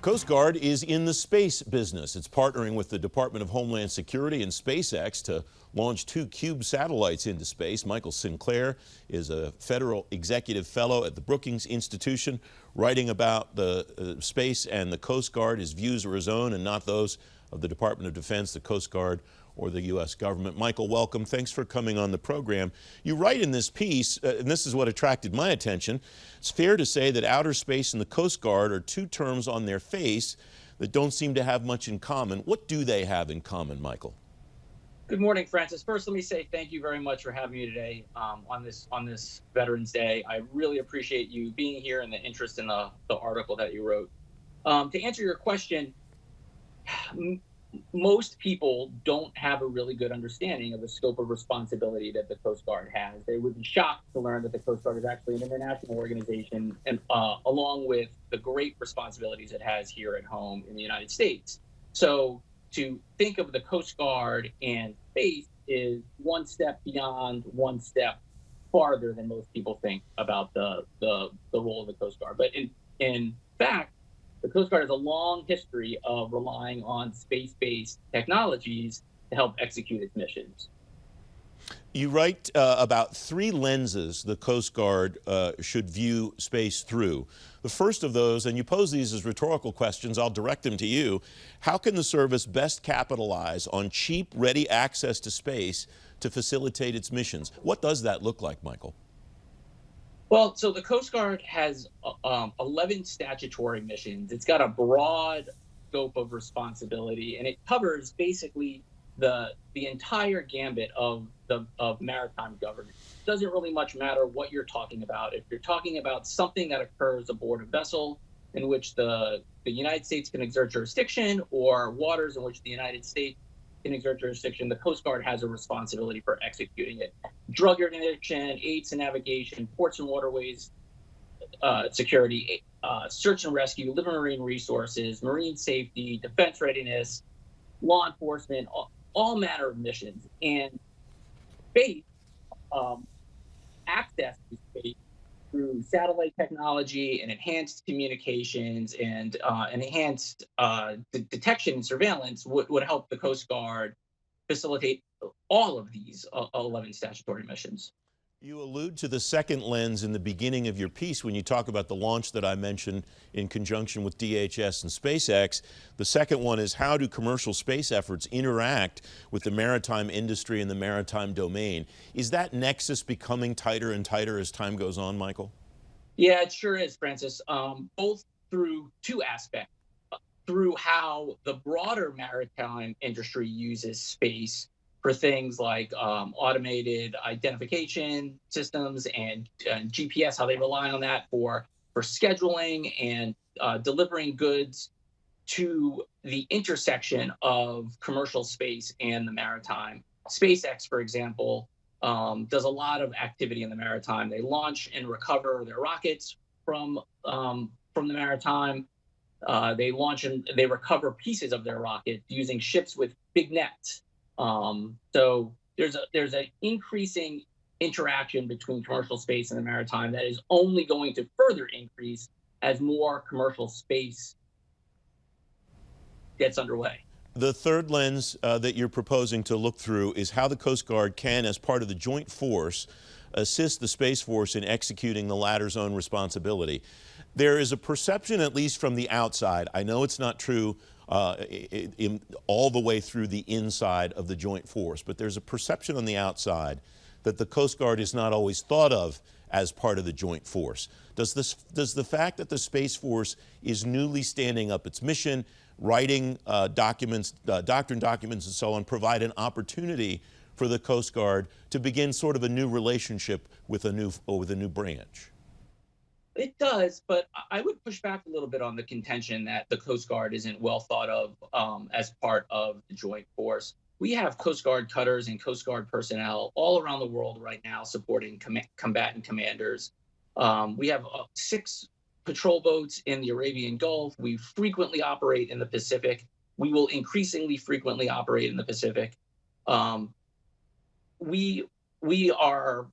Coast Guard is in the space business. It's partnering with the Department of Homeland Security and SpaceX to launch 2 CUBE satellites into space. Michael Sinclair is a federal executive fellow at the Brookings Institution, writing about the space and the Coast Guard. His views are his own and not those of the Department of Defense, the Coast Guard, or the U.S. government. Michael, welcome. Thanks for coming on the program. You write in this piece, and this is what attracted my attention, it's fair to say that outer space and the Coast Guard are 2 terms on their face that don't seem to have much in common. What do they have in common, Michael? Good morning, Francis. First, let me say thank you very much for having me today on this Veterans Day. I really appreciate you being here and the interest in the article that you wrote. To answer your question, most people don't have a really good understanding of the scope of responsibility that the Coast Guard has. They would be shocked to learn that the Coast Guard is actually an international organization, and along with the great responsibilities it has here at home in the United States. So to think of the Coast Guard and space is one step beyond, one step farther than most people think about the role of the Coast Guard. But in fact, the Coast Guard has a long history of relying on space-based technologies to help execute its missions. You write about 3 lenses the Coast Guard should view space through. The first of those, and you pose these as rhetorical questions, I'll direct them to you. How can the service best capitalize on cheap, ready access to space to facilitate its missions? What does that look like, Michael? Well, so the Coast Guard has 11 statutory missions. It's got a broad scope of responsibility, and it covers basically the entire gambit of maritime governance. It doesn't really much matter what you're talking about. If you're talking about something that occurs aboard a vessel in which the United States can exert jurisdiction, or waters in which the United States can exert jurisdiction, the Coast Guard has a responsibility for executing it. Drug interdiction, aid to navigation, ports and waterways security, search and rescue, live marine resources, marine safety, defense readiness, law enforcement, all manner of missions. And space, access to space through satellite technology and enhanced communications and enhanced detection and surveillance would help the Coast Guard facilitate all of these 11 statutory missions. You allude to the second lens in the beginning of your piece when you talk about the launch that I mentioned in conjunction with DHS and SpaceX. The second one is, how do commercial space efforts interact with the maritime industry and the maritime domain? Is that nexus becoming tighter and tighter as time goes on, Michael? Yeah, it sure is, Francis. Both through 2 aspects. Through how the broader maritime industry uses space for things like automated identification systems and GPS, how they rely on that for scheduling and delivering goods to the intersection of commercial space and the maritime. SpaceX, for example, does a lot of activity in the maritime. They launch and recover their rockets from the maritime. They launch and they recover pieces of their rocket using ships with big nets. So there's an increasing interaction between commercial space and the maritime that is only going to further increase as more commercial space gets underway. The third lens that you're proposing to look through is how the Coast Guard can, as part of the joint force, assist the Space Force in executing the latter's own responsibility. There is a perception, at least from the outside, I know it's not true all the way through the inside of the joint force, but there's a perception on the outside that the Coast Guard is not always thought of as part of the joint force. Does the fact that the Space Force is newly standing up its mission, writing documents, doctrine documents and so on, provide an opportunity for the Coast Guard to begin sort of a new relationship with a new branch? It does, but I would push back a little bit on the contention that the Coast Guard isn't well thought of as part of the joint force. We have Coast Guard cutters and Coast Guard personnel all around the world right now supporting combatant commanders. We have 6 patrol boats in the Arabian Gulf. We frequently operate in the Pacific. We will increasingly frequently operate in the Pacific. We are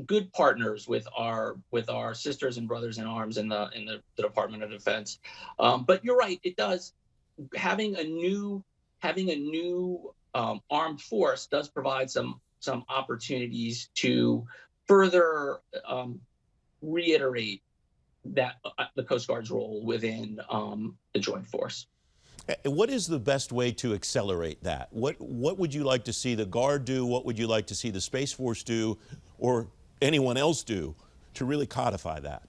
good partners with our sisters and brothers in arms in the Department of Defense. But you're right, it does having a new armed force does provide some opportunities to further reiterate that the Coast Guard's role within the joint force. What is the best way to accelerate that? What would you like to see the Guard do? What would you like to see the Space Force do, or anyone else do, to really codify that?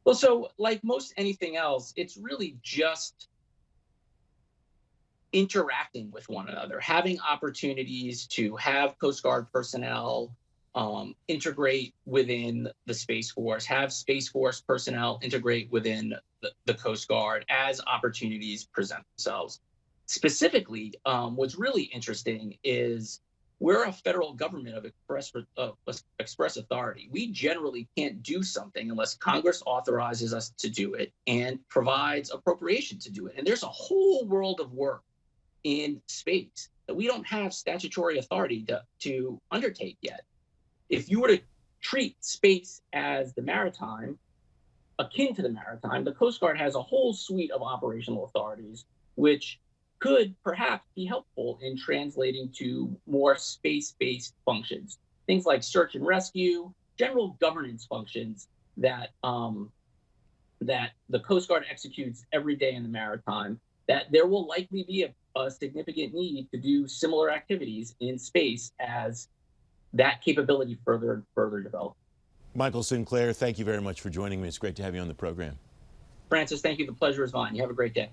Well, so like most anything else, it's really just interacting with one another, having opportunities to have Coast Guard personnel integrate within the Space Force, have Space Force personnel integrate within the Coast Guard as opportunities present themselves. Specifically, what's really interesting is we're a federal government of express authority. We generally can't do something unless Congress authorizes us to do it and provides appropriation to do it. And there's a whole world of work in space that we don't have statutory authority to undertake yet. If you were to treat space as the maritime, akin to the maritime, the Coast Guard has a whole suite of operational authorities, which could perhaps be helpful in translating to more space-based functions. Things like search and rescue, general governance functions that the Coast Guard executes every day in the maritime, that there will likely be a significant need to do similar activities in space as that capability further developed. Michael Sinclair, thank you very much for joining me. It's great to have you on the program. Francis, thank you. The pleasure is mine. You have a great day.